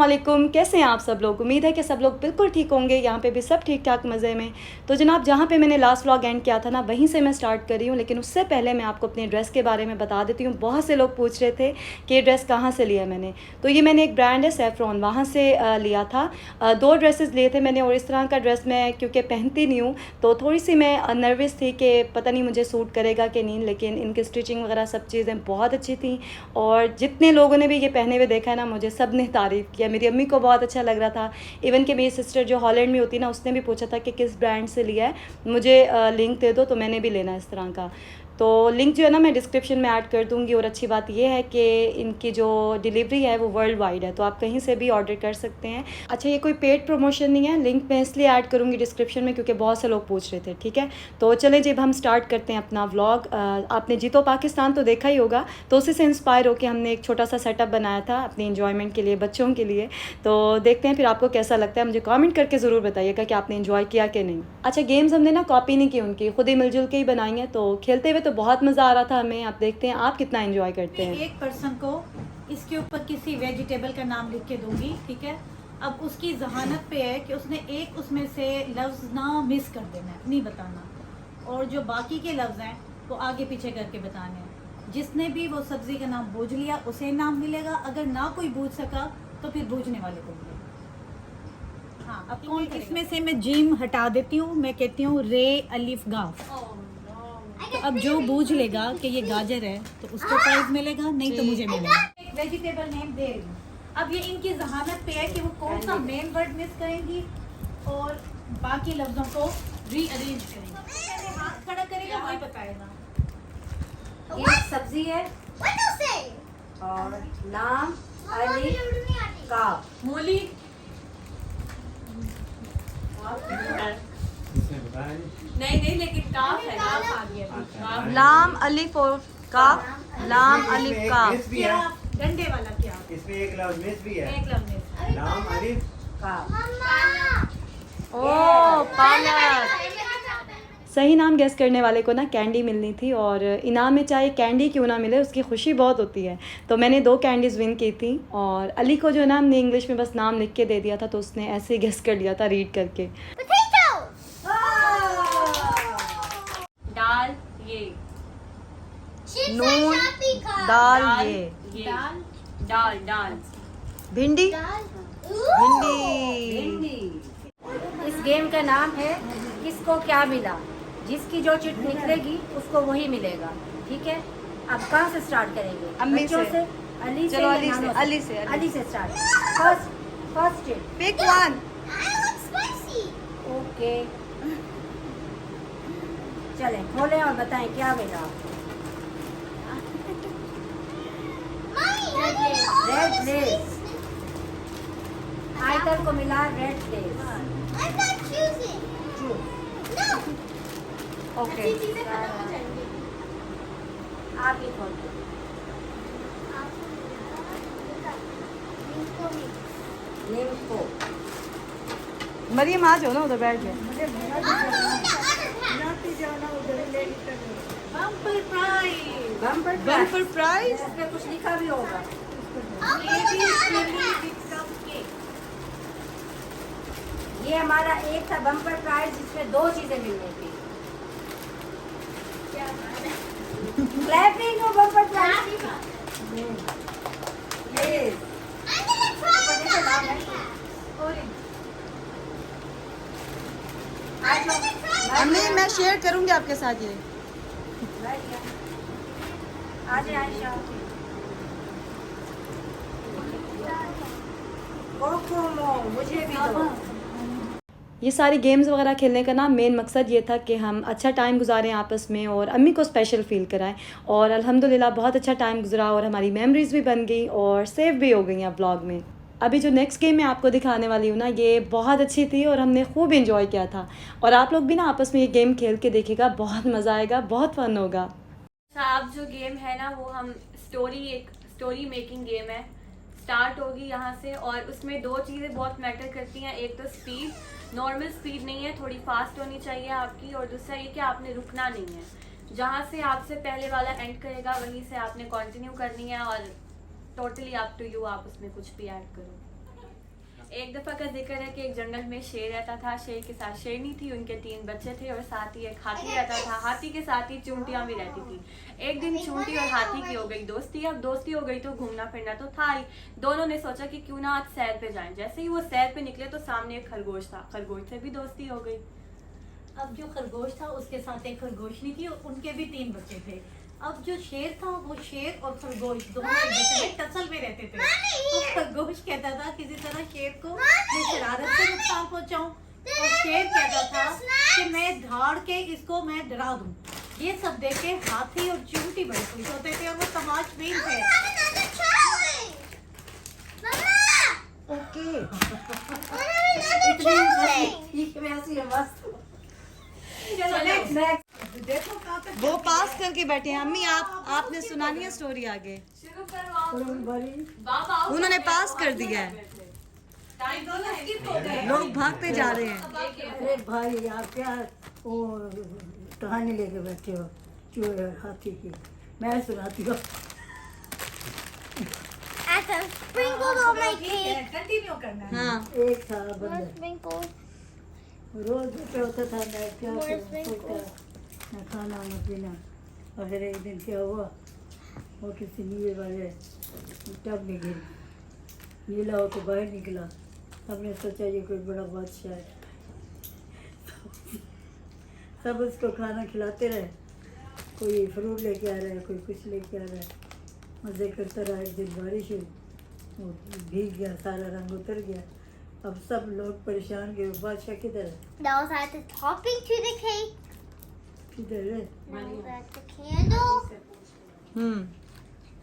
अस्सलामुअलैकुम, कैसे हैं आप सब लोग। उम्मीद है कि सब लोग बिल्कुल ठीक होंगे। यहाँ पे भी सब ठीक ठाक मज़े में। तो जनाब, जहाँ पे मैंने लास्ट व्लॉग एंड किया था ना, वहीं से मैं स्टार्ट कर रही हूँ। लेकिन उससे पहले मैं आपको अपने ड्रेस के बारे में बता देती हूँ। बहुत से लोग पूछ रहे थे कि ये ड्रेस कहाँ से लिया मैंने। तो ये मैंने एक ब्रांड है सैफ्रॉन, वहाँ से लिया था। 2 ड्रेसेस लिए थे मैंने। और इस तरह का ड्रेस मैं क्योंकि पहनती नहीं हूँ, तो थोड़ी सी मैं नर्वस थी कि पता नहीं मुझे सूट करेगा कि नहीं। लेकिन इनकी स्टिचिंग वगैरह सब चीज़ें बहुत अच्छी थी। और जितने लोगों ने भी ये पहने हुए देखा है ना, मुझे सब ने तारीफ़ किया। मेरी अम्मी को बहुत अच्छा लग रहा था। इवन कि मेरी सिस्टर जो हॉलैंड में होती है ना, उसने भी पूछा था कि किस ब्रांड से लिया है, मुझे लिंक दे दो, तो मैंने भी लेना है इस तरह का। तो लिंक जो है ना, मैं डिस्क्रिप्शन में ऐड कर दूँगी। और अच्छी बात यह है कि इनकी जो डिलीवरी है वो वर्ल्ड वाइड है, तो आप कहीं से भी ऑर्डर कर सकते हैं। अच्छा, ये कोई पेड प्रमोशन नहीं है। लिंक मैं इसलिए ऐड करूँगी डिस्क्रिप्शन में क्योंकि बहुत से लोग पूछ रहे थे। ठीक है, तो चलें जब हम स्टार्ट करते हैं अपना व्लॉग। आपने जीतो पाकिस्तान तो देखा ही होगा, तो उसी से इंस्पायर होकर हमने एक छोटा सा सेटअप बनाया था अपनी इंजॉयमेंट के लिए, बच्चों के लिए। तो देखते हैं फिर आपको कैसा लगता है। मुझे कमेंट करके ज़रूर बताइएगा कि आपने इन्जॉय किया कि नहीं। अच्छा, गेम्स हमने ना कॉपी नहीं की उनकी, खुद ही मिलजुल के ही बनाई हैं। तो खेलते हुए तो बहुत मज़ा आ रहा था हमें। आप देखते हैं आप कितना इन्जॉय करते हैं। एक पर्सन को इसके ऊपर किसी वेजिटेबल का नाम लिख के दूंगी, ठीक है। अब उसकी जहानत पे है कि उसने एक उसमें से लफ्ज़ ना मिस कर देना है, नहीं बताना। और जो बाकी के लफ्ज़ हैं वो आगे पीछे करके बताने हैं। जिसने भी वो सब्ज़ी का नाम बूझ लिया उसे नाम मिलेगा। अगर ना कोई बूझ सका तो फिर बूझने वाले को मिलेगा। हाँ, अब कौन इसमें से मैं जीम हटा देती हूँ, मैं कहती हूँ रे अलिफ गाफ। तो अब जो बूझ लेगा कि ये गाजर है तो उसको प्राइज मिलेगा, नहीं तो मुझे मिलेगा। एक वेजिटेबल नेम दे रही हूँ। अब ये इनकी जहानत पे है कि वो कौन सा मेन वर्ड मिस करेंगी और बाकी लफ्जों को रीअरेंज करेंगी। पहले हाथ खड़ा करेगा वही बताएगा। ये सब्जी है और नाम अली का मूली। नहीं, लेकिन काफ है, काफ आ गया। लाम अलिफ और काफ। लाम अलिफ काफ। क्या डंडे वाला क्या? इसमें एक लफ्ज मिस भी है। एक लफ्ज मिस। नाम अलिफ का ओ, पालक। सही नाम गेस करने वाले को ना कैंडी मिलनी थी। और इनाम में चाहे कैंडी क्यों ना मिले, उसकी खुशी बहुत होती है। तो मैंने 2 कैंडीज़ विन की थी। और अली को जो है ना, हमने इंग्लिश में बस नाम लिख के दे दिया था, तो उसने ऐसे ही गेस कर लिया था रीड करके। दाल ये नून दाल ये दाल दाल दाल भिंडी भिंडी। भिंडी। इस गेम का नाम है किसको क्या मिला। जिसकी जो चिट निकलेगी उसको वही मिलेगा, ठीक है। अब कहाँ से स्टार्ट करेंगे? अम्मी बच्चों से। अली से चलो, या अली से, नानों अली से, अली से start. First chit. Pick one. Okay, चलें खोलें और बताएं क्या मिला। Red less. आयतर को मिला रेड लेस। ओके, आप ही खोलो। लिम्को। मरियम आ जाओ ना, उधर बैठ जाओ। Bumper prize. Bumper prize. इसमें कुछ लिखा भी होगा। ये हमारा एक था बम्पर प्राइज, जिसमें 2 चीजें मिलनी थी। क्लैपिंग और बम्पर प्राइज। अम्मी, मैं शेयर करूंगी आपके साथ ये। आज आयशा कोकोमो मुझे भी दो। ये सारी गेम्स वगैरह खेलने का ना मेन मकसद ये था कि हम अच्छा टाइम गुजारें आपस में और अम्मी को स्पेशल फ़ील कराएं। और अल्हम्दुलिल्लाह बहुत अच्छा टाइम गुजरा और हमारी मेमोरीज़ भी बन गई और सेव भी हो गई हैं व्लॉग में। अभी जो नेक्स्ट गेम मैं आपको दिखाने वाली हूँ ना, ये बहुत अच्छी थी और हमने खूब इंजॉय किया था। और आप लोग भी ना आपस में ये गेम खेल के देखिएगा, बहुत मज़ा आएगा, बहुत फ़न होगा। अब जो गेम है ना, वो हम एक स्टोरी मेकिंग गेम है। स्टार्ट होगी यहाँ से और उसमें 2 चीज़ें बहुत मैटर करती हैं। एक तो स्पीड, नॉर्मल स्पीड नहीं है, थोड़ी फास्ट होनी चाहिए आपकी। और दूसरा ये कि आपने रुकना नहीं है। जहाँ से आपसे पहले वाला एंड करेगा वहीं से आपने कंटिन्यू करनी है। और टोटली अप टू यू, आप उसमें कुछ भी ऐड करो। एक दफ़ा का जिक्र है कि एक जंगल में शेर रहता था। शेर के साथ शेरनी थी, उनके 3 बच्चे थे और साथ ही एक हाथी रहता था। हाथी के साथ ही चूंटियाँ भी रहती थी। एक दिन चूंटी और हाथी की हो गई दोस्ती। अब दोस्ती हो गई तो घूमना फिरना तो था ही। दोनों ने सोचा कि क्यों ना आज सैर पे जाएं। जैसे ही वो सैर पे निकले तो सामने एक खरगोश था। खरगोश से भी दोस्ती हो गई। अब जो खरगोश था उसके साथ एक खरगोशनी थी और उनके भी 3 बच्चे थे। अब जो शेर था वो शेर और खरगोश दोनों एक दूसरे में टसल में रहते थे। तो खरगोश कहता था किसी तरह शेर को मैं शरारत से नुकसान पहुंचाऊं, और शेर कहता था कि मैं धाड़ के इसको मैं डरा दूं। ये सब देख के हाथी और चूंटी बड़े खुश होते थे और वो तमाशबीन थे। ओके चलो next। देखो कहाँ तक वो पास करके बैठे हैं। अम्मी आपने सुनानी है स्टोरी आगे। शुरू करो आप। बाबा आओ। उन्होंने पास कर दिया है। टाइम दोनों skip हो गए। लोग भागते जा रहे हैं। अरे भाई आप क्या वो कहानी लेके बैठे हो चूहे और हाथी की? मैं सुनाती हूँ। कंटिन्यू करना है। हाँ एक था बंदर, रोज बैठा होता था, मैं क्या करूं, सोचता न खाना न पीना। और फिर एक दिन क्या हुआ, वो किसी नीले वाले टब में गिर, नीला होकर बाहर निकला। हमने सोचा ये कोई बड़ा बादशाह है। सब उसको खाना खिलाते रहे, कोई फ्रूट लेके आ रहा है, कोई कुछ लेके आ रहा है, मज़े करता रहा। एक दिन बारिश हुई, वो भीग गया, सारा रंग उतर गया। अब सब लोग परेशान के बादशाह किधर है, That was at the topping to the cake. किधर है? That was at the candle.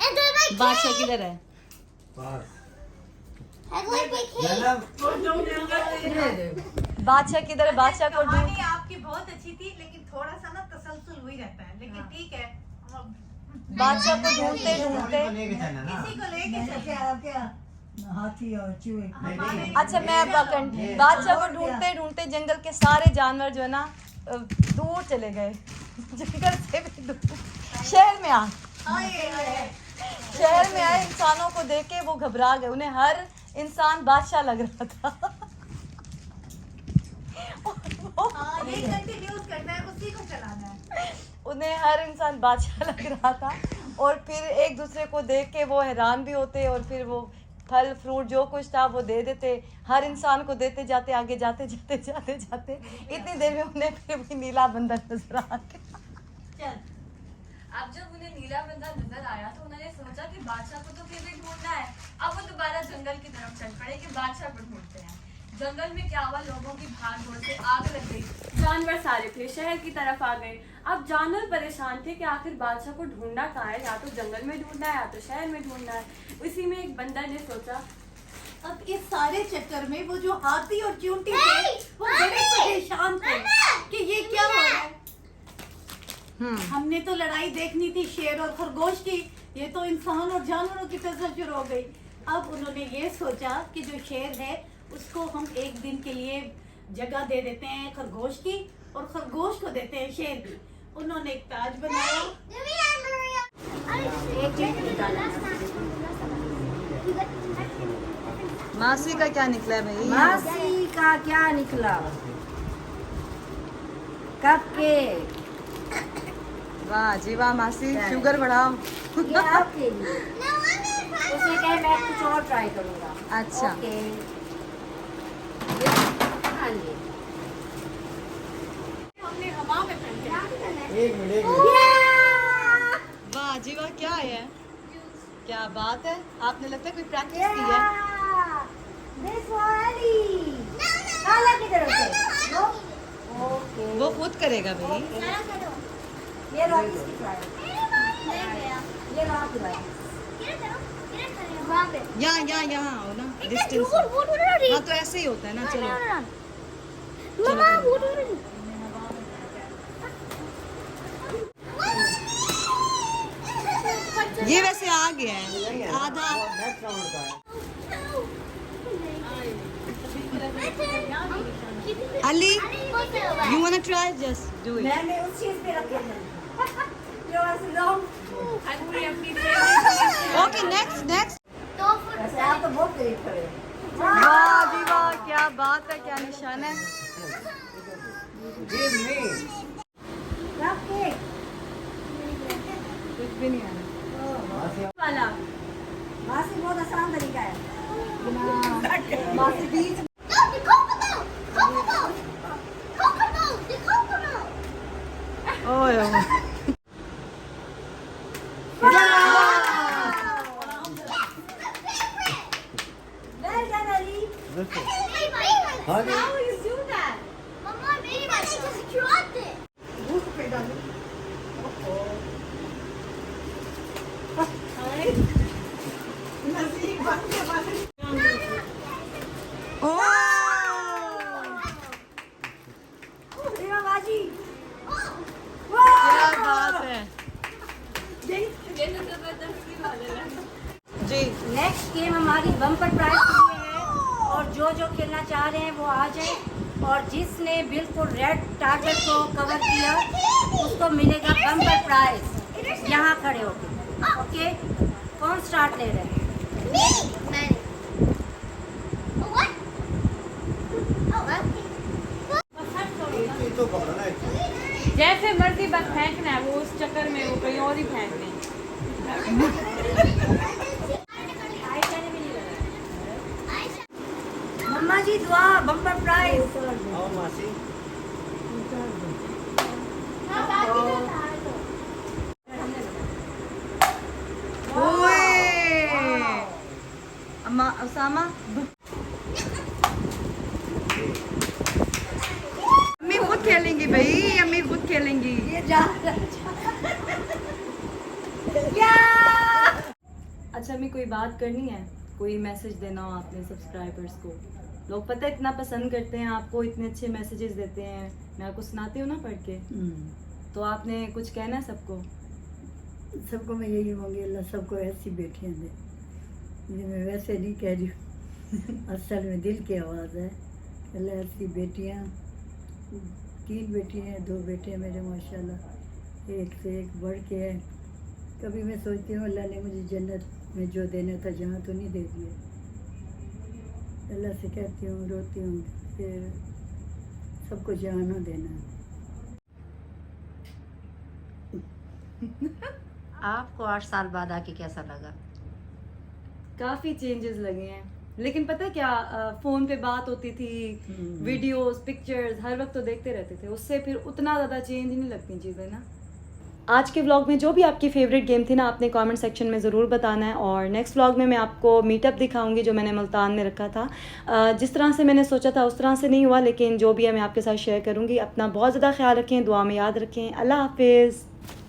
And then my बादशाह cake. किधर है? I like my cake. बादशाह किधर है? बादशाह को ढूंढ। कहानी आपकी बहुत अच्छी थी, लेकिन थोड़ा सा ना तसलसल हुई रहता है, लेकिन ठीक है। बादशाह को ढूंढते ढूंढते। किसी को लेके चलते क्या क्या हाथी और चूहे। हमारे अच्छा मैं बादशाह को ढूंढते ढूंढते जंगल के सारे जानवर जो है ना दूर चले गए। जंगल से भी दूर शहर में शहर में आए। इंसानों को देख के वो घबरा गए। उन्हें हर इंसान बादशाह लग रहा था। ये कंटिन्यूज करना है, उसी को चलाना है। उन्हें हर इंसान बादशाह लग रहा था। और फिर एक दूसरे को देख के वो हैरान भी होते और फिर वो फल फ्रूट जो कुछ था वो दे देते। हर इंसान को देते जाते, आगे जाते जाते जाते जाते इतनी देर में उन्हें फिर भी नीला बंदर नजर आ गया। चल अब जब उन्हें नीला बंदर नजर आया तो उन्होंने सोचा कि बादशाह को तो फिर भी ढूंढना है। अब वो दोबारा जंगल की तरफ चल पड़े कि बादशाह को ढूंढते हैं। जंगल में क्या हुआ, लोगों की भाग दौड़ से आग लग गई। जानवर सारे थे शहर की तरफ आ गए। अब जानवर परेशान थे कि आखिर बादशाह को ढूंढना कहाँ है, या तो जंगल में ढूंढना है या तो शहर में ढूंढना है। उसी में एक बंदर ने सोचा अब इस सारे चक्कर में वो जो हाथी और चूंटी थे वो बड़े परेशान थे कि ये क्या हो रहा है। हमने तो लड़ाई देखनी थी शेर और खरगोश की, ये तो इंसान और जानवरों की तसल्सल हो गई। अब उन्होंने ये सोचा कि जो शेर है उसको हम एक दिन के लिए जगह दे देते हैं खरगोश की, और खरगोश को देते हैं शेर की। उन्होंने एक ताज बनाया। मासी का क्या निकला है भाई? मासी का क्या निकला? कपकेक। वाह जी वाह मासी, शुगर बढ़ाओ। ये आपके लिए। उसने कहा मैं कुछ और ट्राई करूंगा। अच्छा ओके। हाँ जी। हमने हवा में फेंका। एक मिनट वाह जी वाह, क्या है? क्या बात है, आपने लगता है कोई प्रैक्टिस की है। This one. काला किधर है? नो। ओके। वो खुद करेगा भाई। ये लो इसकी ट्राई। ये लो आपकी ट्राई। यहाँ आओ ना, डिस्टेंस। हाँ तो ऐसे ही होता है ना। चलो ये वैसे आ गया है आधा। Ali, you wanna try? Just do it. मैंने उस चीज पे रखे हैं। जो ऐसे लॉन्ग। Okay, next. वैसे आप तो बहुत करीब खड़े हैं। वाह जी जी वाह, क्या बात है, क्या निशान है। कुछ भी नहीं आया वाला मासी बहुत आसान तरीका है। मासी बीच No, the coconut! Coconut! Coconut! The coconut! ओए ओए Well done, Ali. How do you do that? Mama, maybe I just dropped it. Reema बाजी। क्या बात है जी। नेक्स्ट गेम हमारी बम्पर प्राइज के लिए है और जो जो खेलना चाह रहे हैं वो आ जाए और जिसने बिल्कुल रेड टारगेट को कवर किया उसको मिलेगा बम्पर प्राइज यहाँ खड़े होके। ओके, कौन स्टार्ट ले रहे हैं? Me! What? Oh, okay. जैसे मर्जी बस फेंकना है, वो उस चक्कर में वो कहीं और ही फेंक दें। मम्मा जी दुआ बम्पर प्राइज। अम्मा उसामा अम्मी खुद खेलेंगी भाई, अम्मी खुद खेलेंगी। ये जा क्या? अच्छा अम्मी, कोई बात करनी है, कोई मैसेज देना हो आपने सब्सक्राइबर्स को? लोग पता है इतना पसंद करते हैं आपको, इतने अच्छे मैसेजेस देते हैं, मैं आपको सुनाती हूँ ना पढ़ के, तो आपने कुछ कहना है सबको? सबको मैं यही कहूँगी, अल्लाह सबको ऐसी बेटियाँ दे। ये मैं वैसे नहीं कह रही हूँ, असल में दिल की आवाज़ है। अल्लाह ऐसी बेटियाँ, 3 बेटियाँ हैं, 2 बेटे हैं मेरे माशाल्लाह, एक से एक बढ़ के है। कभी मैं सोचती हूँ अल्लाह ने मुझे जन्नत में जो देना था जहाँ तो नहीं दे दिया। अल्लाह से कहती हूँ, रोती हूँ, फिर सबको जहाँ ना देना। आपको 8 साल बाद आके कैसा लगा? काफ़ी चेंजेस लगे हैं, लेकिन पता है क्या, फ़ोन पे बात होती थी, वीडियोस पिक्चर्स हर वक्त तो देखते रहते थे, उससे फिर उतना ज़्यादा चेंज नहीं लगती चीज़ें ना। आज के व्लॉग में जो भी आपकी फेवरेट गेम थी ना, आपने कमेंट सेक्शन में ज़रूर बताना है। और नेक्स्ट व्लॉग में मैं आपको मीटअप दिखाऊंगी जो मैंने मुल्तान में रखा था। जिस तरह से मैंने सोचा था उस तरह से नहीं हुआ, लेकिन जो भी है मैं आपके साथ शेयर करूँगी। अपना बहुत ज़्यादा ख्याल रखें, दुआ में याद रखें। अल्लाह हाफिज़।